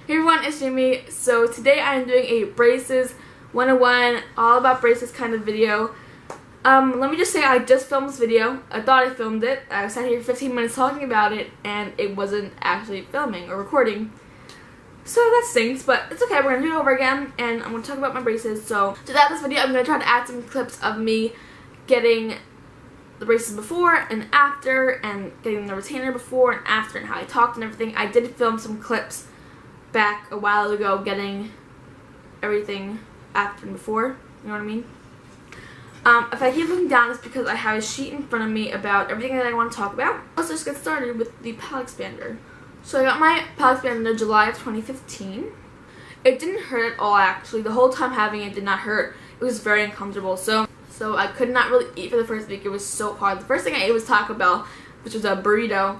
Hey everyone, it's Jamie. So today I am doing a braces 101, all about braces kind of video. Let me just say I just filmed this video. I thought I filmed it. I sat here 15 minutes talking about it and it wasn't actually filming or recording. So that stinks, but it's okay. We're going to do it over again and I'm going to talk about my braces. So throughout this video I'm going to try to add some clips of me getting the braces before and after, and getting the retainer before and after, and how I talked and everything. I did film some clips back a while ago getting everything after and before, you know what I mean? If I keep looking down, it's because I have a sheet in front of me about everything that I want to talk about. Let's just get started with the palate expander. So I got my palate expander in July of 2015. It didn't hurt at all, actually. The whole time having it did not hurt. It was very uncomfortable. So I could not really eat for the first week. It was so hard. The first thing I ate was Taco Bell, which was a burrito,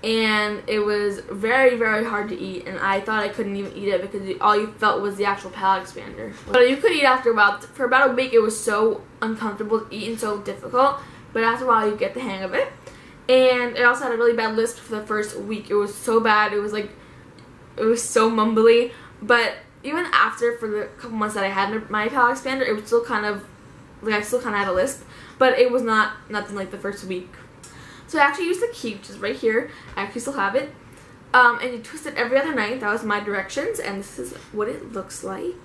and it was very, very hard to eat, and I thought I couldn't even eat it because all you felt was the actual palate expander. But you could eat after a while. For about a week it was so uncomfortable to eat and so difficult, but after a while you get the hang of it. And it also had a really bad lisp for the first week. It was so bad. It was so mumbly, but even after, for the couple months that I had my palate expander, it was still kind of like I still kind of had a lisp, but it was nothing like the first week. So I actually used the key, which is right here. I actually still have it. And you twist it every other night. That was my directions, and this is what it looks like.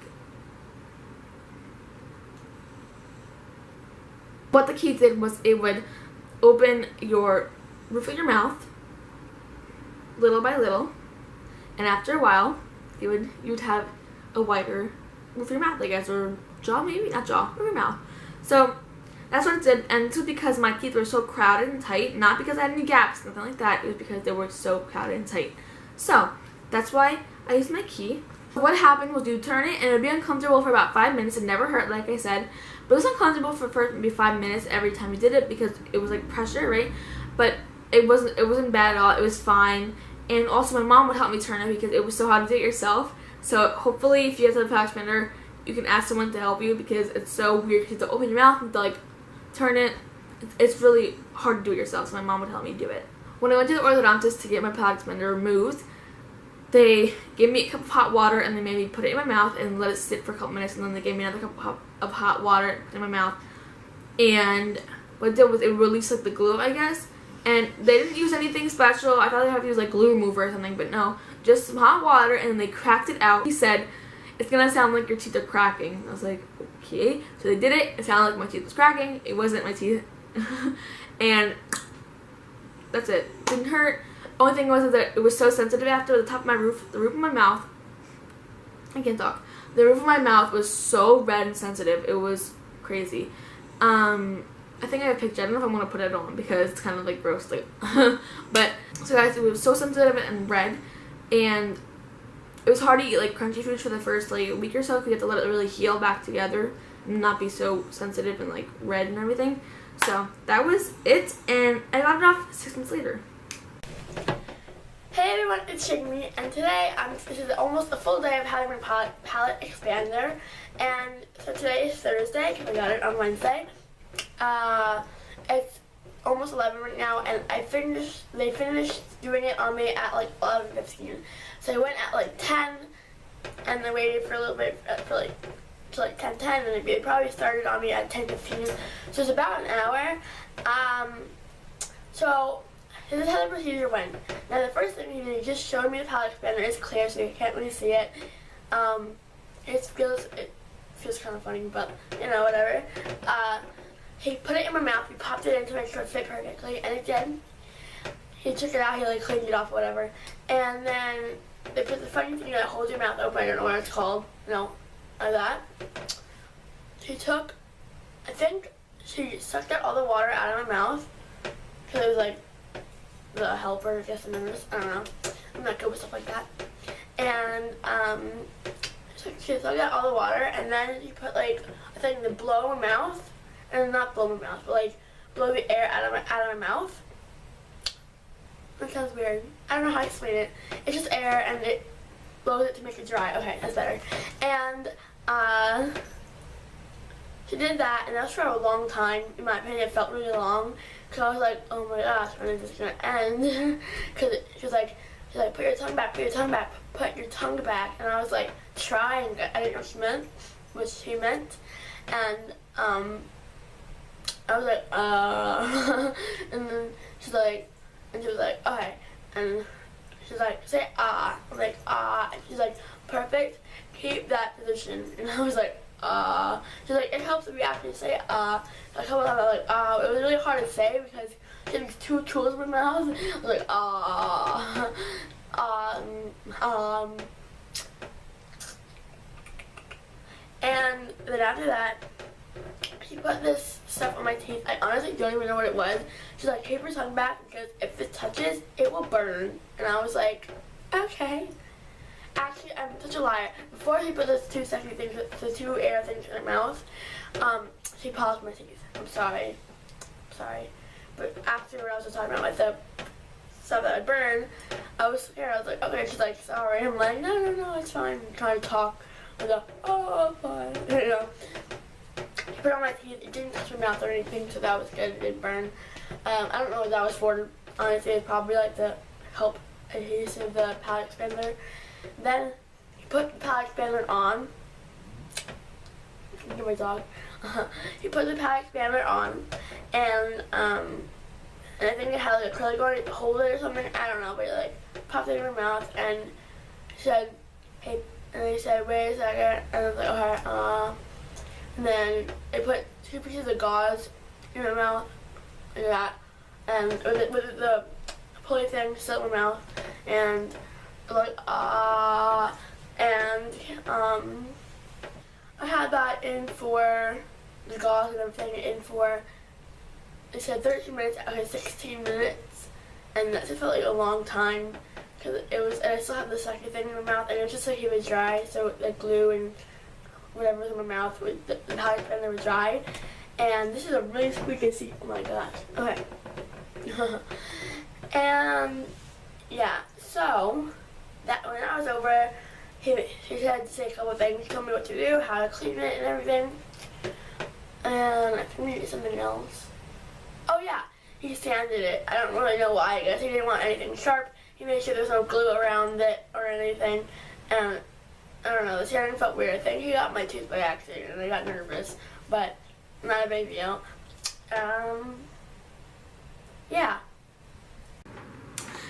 What the key did was it would open your roof of your mouth little by little, and after a while you would have a wider roof of your mouth, I guess, or jaw, maybe, not jaw, roof of your mouth. So that's what it did, and this was because my teeth were so crowded and tight, not because I had any gaps, nothing like that. It was because they were so crowded and tight. So that's why I used my key. What happened was you turn it and it would be uncomfortable for about 5 minutes. It never hurt, like I said, but it was uncomfortable for first maybe 5 minutes every time you did it because it was like pressure, right? But it wasn't bad at all. It was fine. And also my mom would help me turn it because it was so hard to do it yourself. So hopefully if you have a palate expander, you can ask someone to help you, because it's so weird because you have to open your mouth and to like turn it. It's really hard to do it yourself, so my mom would help me do it. When I went to the orthodontist to get my palate expander removed, they gave me a cup of hot water and they made me put it in my mouth and let it sit for a couple minutes, and then they gave me another cup of hot water in my mouth, and what it did was it released like the glue, I guess. And they didn't use anything special. I thought they'd have to use like glue remover or something, but no, just some hot water, and then they cracked it out. He said, "It's gonna sound like your teeth are cracking." I was like, okay. So they did it. It sounded like my teeth was cracking. It wasn't my teeth. And that's it. It didn't hurt. Only thing was that it was so sensitive after the top of my roof, the roof of my mouth. I can't talk. The roof of my mouth was so red and sensitive. It was crazy. I think I have a picture. I don't know if I'm going to put it on because it's kind of like gross. Like, but so guys, it was so sensitive and red, and it was hard to eat like crunchy foods for the first like week or so because you have to let it really heal back together and not be so sensitive and like red and everything. So that was it, and I got it off 6 months later. Hey everyone, it's Jamie, and today this is almost a full day of having my palate expander. And so today is Thursday because I got it on Wednesday. It's almost 11 right now, and they finished doing it on me at like 11:15. So I went at like 10, and I waited for a little bit to like 10:10, and they probably started on me at 10:15. So it's about an hour. So this is how the procedure went. Now the first thing they just showed me the palate expander. It's clear, so you can't really see it. It feels kind of funny, but you know, whatever. He put it in my mouth. He popped it in to make sure it fit perfectly, and it did. He took it out. He like cleaned it off, whatever. And then they put the funny thing that holds your mouth open. I don't know what it's called. No, like that. She took, I think she sucked out all the water out of my mouth because it was like the helper, I guess, in this. I don't know. I'm not good with stuff like that. And so she sucked out all the water, and then she put like a thing to blow my mouth, and not blow my mouth, but like blow the air out of my mouth. That sounds weird. I don't know how to explain it. It's just air, and it blows it to make it dry. Okay, that's better. And she did that, and that was for a long time. In my opinion, it felt really long. Because I was like, oh my gosh, when is this going to end? Because she was like, put your tongue back, put your tongue back. put your tongue back. And I was like, try, and I didn't know what she meant. And I was like, and then she was like, okay. And she's like, say ah. I'm like, ah. And she's like, perfect. Keep that position. And I was like, ah. She's like, it helps if you actually say ah. A couple times I was like, ah. It was really hard to say because she had these two tools in my mouth. I was like, ah. And then after that, she put this stuff on my teeth. I honestly don't even know what it was. She's like, keep your tongue back because if it touches, it will burn. And I was like, okay. Actually, I'm such a liar. Before she put those two sexy things, the two air things in her mouth, she polished my teeth. I'm sorry. But after what I was just talking about, like the stuff that would burn, I was scared. I was like, okay. She's like, sorry. I'm like, no, it's fine. I'm trying to talk. I was like, oh, fine. You know. She put it on my teeth. It didn't touch my mouth or anything, so that was good. It didn't burn. I don't know what that was for. Honestly, it's probably like to help adhesive the palate expander. Then you put the palate expander on. Look at my dog. You put the palate expander on, and I think it had like acrylic on it to hold it or something. I don't know, but it like popped it in her mouth and said, hey, and they said, wait a second, and I was like, okay, and then they put 2 pieces of gauze in my mouth, like that, and with the pulley thing still in my mouth, and like, and I had that in for the gauze and everything in for, it said 13 minutes, okay, 16 minutes, and that just felt like a long time, because it was, and I still had the second thing in my mouth, and it was just like it was dry, so the glue and whatever was in my mouth, with the palate expander was dry, and this is a really squeaky seat, oh my gosh, okay, and yeah, so, that when I was over, she said to say a couple things, she told me what to do, how to clean it and everything, and I think we did something else. Oh yeah, he sanded it. I don't really know why. I guess he didn't want anything sharp. He made sure there's no glue around it or anything. And I don't know, the sanding felt weird. I think he got my tooth by accident and I got nervous. But not a big deal. Yeah.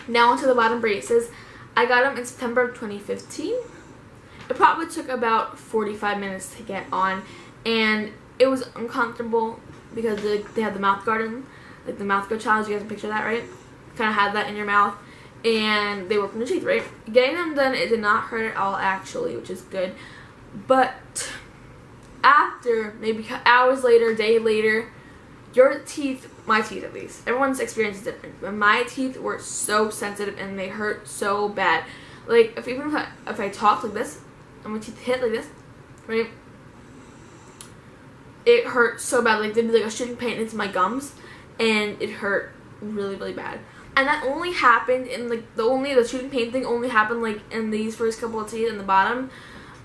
Now onto the bottom braces. I got them in September of 2015. It probably took about 45 minutes to get on. And it was uncomfortable because they had the mouth guard in, like the mouth guard challenge. You guys can picture that, right? Kind of had that in your mouth, and they work from the teeth, right? Getting them done, it did not hurt at all, actually, which is good. But after maybe hours later, day later, your teeth, my teeth at least, everyone's experience is different, but my teeth were so sensitive and they hurt so bad. Like if I talk like this, and my teeth hit like this, right? It hurt so bad, like there'd be like a shooting pain into my gums, and it hurt really, really bad. And that only happened in like the shooting pain thing only happened like in these first couple of teeth in the bottom,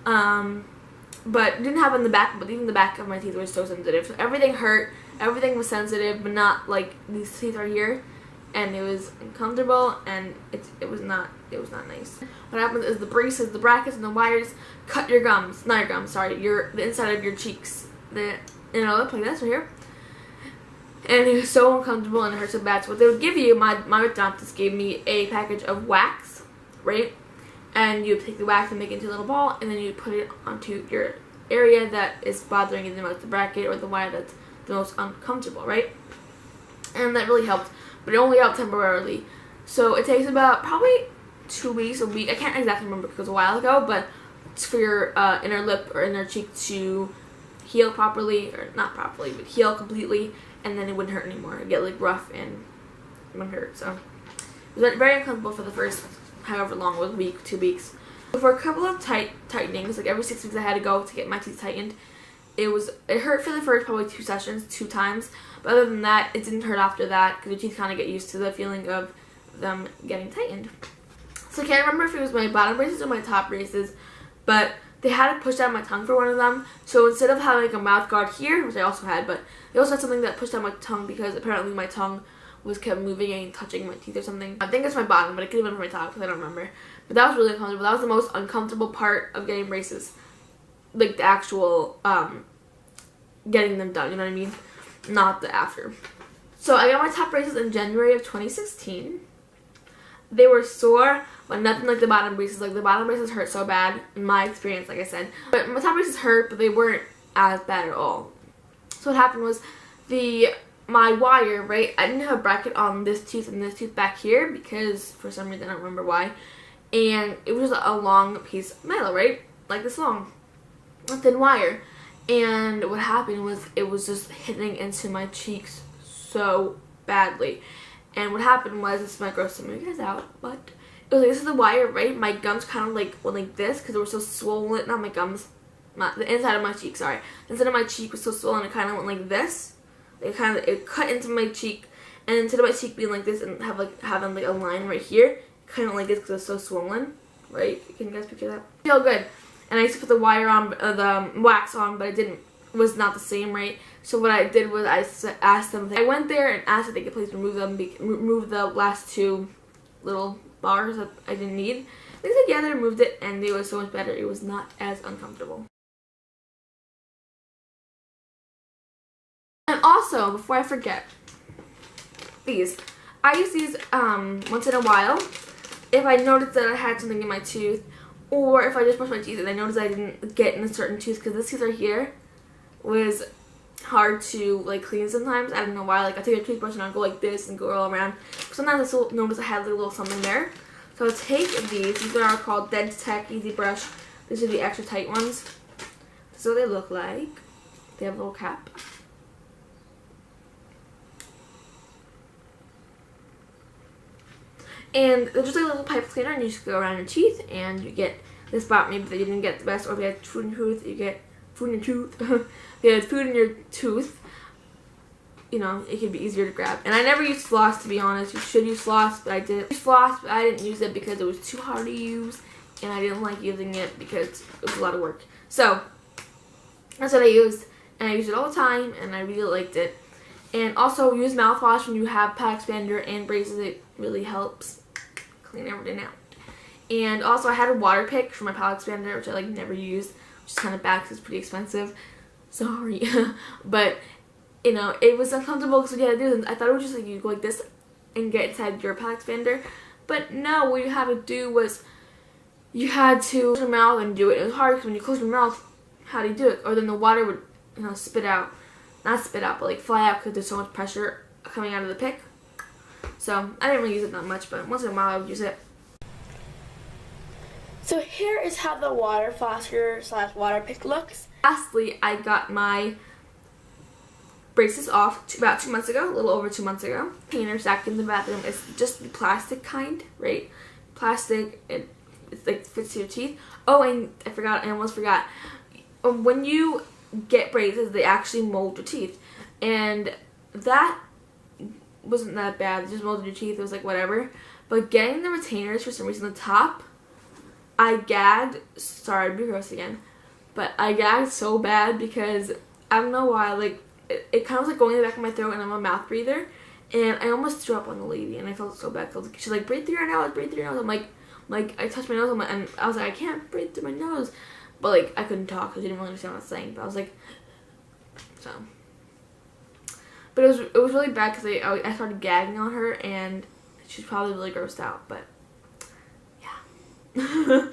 but it didn't happen in the back. But even the back of my teeth were so sensitive. So everything hurt, everything was sensitive, but not like these teeth are here, and it was uncomfortable, and it was not nice. What happens is the braces, the brackets, and the wires cut your gums, not your gums, sorry, the inside of your cheeks. The inner lip like this right here, and it was so uncomfortable and it hurt so bad. So what they would give you, my orthodontist gave me a package of wax, right? And you take the wax and make it into a little ball, and then you put it onto your area that is bothering you the most, the bracket or the wire that's the most uncomfortable, right? And that really helped, but it only helped temporarily. So it takes about probably 2 weeks, a week. I can't exactly remember because it was a while ago, but it's for your inner lip or inner cheek to heal properly, or not properly, but heal completely, and then it wouldn't hurt anymore. It'd get like rough and it wouldn't hurt. So it was very uncomfortable for the first however long it was, a week, 2 weeks. So for a couple of tightenings, like every 6 weeks I had to go to get my teeth tightened. It hurt for the first probably 2 sessions, 2 times, but other than that, it didn't hurt after that because your teeth kind of get used to the feeling of them getting tightened. So I can't remember if it was my bottom braces or my top braces, but they had to push down my tongue for one of them. So instead of having like a mouth guard here, which I also had, but they also had something that pushed down my tongue because apparently my tongue was kept moving and touching my teeth or something. I think it's my bottom, but it could have been my top because I don't remember. But that was really uncomfortable. That was the most uncomfortable part of getting braces. Like the actual getting them done, you know what I mean? Not the after. So I got my top braces in January of 2016. They were sore, but nothing like the bottom braces. Like the bottom braces hurt so bad in my experience, like I said. But my top braces hurt, but they weren't as bad at all. So what happened was my wire, right? I didn't have a bracket on this tooth and this tooth back here because for some reason I don't remember why. And it was a long piece of metal, right? Like this long, a thin wire. And what happened was it was just hitting into my cheeks so badly. And what happened was, this might gross some of you guys out, but it was like, this is the wire, right? My gums kind of like went like this because they were so swollen. Not my gums, the inside of my cheek, sorry. The inside of my cheek was so swollen, it kind of went like this. It cut into my cheek, and instead of my cheek being like this and having like a line right here, it kind of like this because it was so swollen, right? Can you guys picture that? Feel good. And I used to put the wire on, the wax on, but it was not the same, right? So what I did was I asked them, I went there and asked if they could please remove the last two little bars that I didn't need. They said yeah, they removed it, and it was so much better. It was not as uncomfortable. And also, before I forget, I use these once in a while. If I noticed that I had something in my tooth, or if I just brushed my teeth and I noticed I didn't get in a certain tooth, because this tooth right here was hard to like clean sometimes. I don't know why. Like I take a toothbrush and I'll go like this and go all around. Sometimes I still notice I have like a little something there. So I'll take these. These are called DenTek Easy Brush. These are the extra tight ones. This is what they look like. They have a little cap. And they're just like a little pipe cleaner, and you just go around your teeth and you get this spot maybe that you didn't get the best, or if you had food in your tooth, you get food in your tooth. If you had food in your tooth, you know, it could be easier to grab. And I never used floss, to be honest. You should use floss, but I didn't use floss, but I didn't use it because it was too hard to use, and I didn't like using it because it was a lot of work. So that's what I used, and I used it all the time, and I really liked it. And also use mouthwash when you have palate expander and braces. It really helps clean everything out. And also I had a water pick for my palate expander, which I like never used, which is kind of bad because it's pretty expensive. Sorry. But you know, it was uncomfortable because what you had to do, I thought it was just like you go like this and get inside your palate expander. But no, what you had to do was you had to close your mouth and do it. It was hard because when you close your mouth, how do you do it? Or then the water would, you know, spit out. Not spit out, but like fly out because there's so much pressure coming out of the pick. So I didn't really use it that much, but once in a while I would use it. So here is how the water flosser / water pick looks. Lastly, I got my braces off about 2 months ago, a little over 2 months ago. Container stacked in the bathroom. It's just the plastic kind, right? Plastic, it's like fits to your teeth. Oh, and I almost forgot. When you get braces, they actually mold your teeth, and that wasn't that bad. It just molded your teeth. It was like whatever. But getting the retainers, for some reason, the top, I gagged. Sorry to be gross again, but I gagged so bad because I don't know why. Like it kind of was like going in the back of my throat, and I'm a mouth breather, and I almost threw up on the lady, and I felt so bad. She's like, breathe through your nose, breathe through your nose. I'm like I touched my nose, and I was like, I can't breathe through my nose. But like I couldn't talk because I didn't really understand what I was saying. But I was like, so. But it was really bad because I started gagging on her, and she's probably really grossed out. But yeah.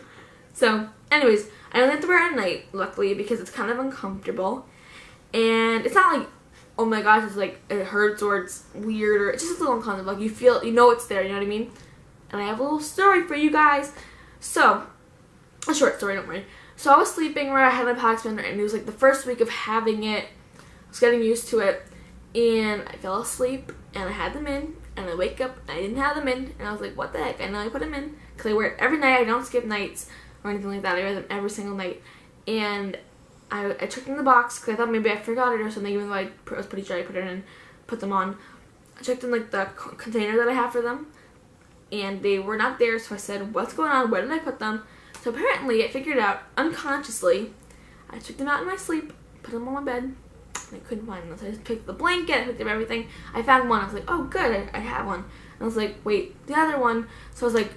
So anyways, I only have to wear it at night, luckily, because it's kind of uncomfortable, and it's not like, oh my gosh, it's like it hurts or it's weird, or it's just a little uncomfortable. Like you know it's there. You know what I mean? And I have a little story for you guys. So a short story, don't worry. So I was sleeping where I had my palate expander, and it was like the first week of having it. I was getting used to it, and I fell asleep, and I had them in, and I wake up, and I didn't have them in, and I was like, what the heck? I know I put them in, because I wear it every night. I don't skip nights or anything like that. I wear them every single night. And I checked in the box, because I thought maybe I forgot it or something, even though I was pretty sure I put it in, put them on. I checked in like the container that I have for them, and they were not there, so I said, what's going on? Where did I put them? So apparently, I figured out unconsciously. I took them out in my sleep, put them on my bed, and I couldn't find them. So I just picked the blanket, I picked up everything. I found one. I was like, oh, good, I have one. And I was like, wait, the other one. So I was like,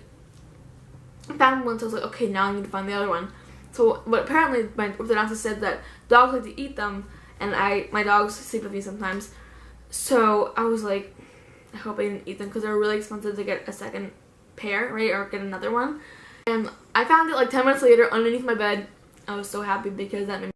I found one, so I was like, okay, now I need to find the other one. So, but apparently my orthodontist said that dogs like to eat them, and my dogs sleep with me sometimes. So I was like, I hope I didn't eat them because they're really expensive to get a second pair, right, or get another one. And I found it like 10 minutes later underneath my bed. I was so happy because that made me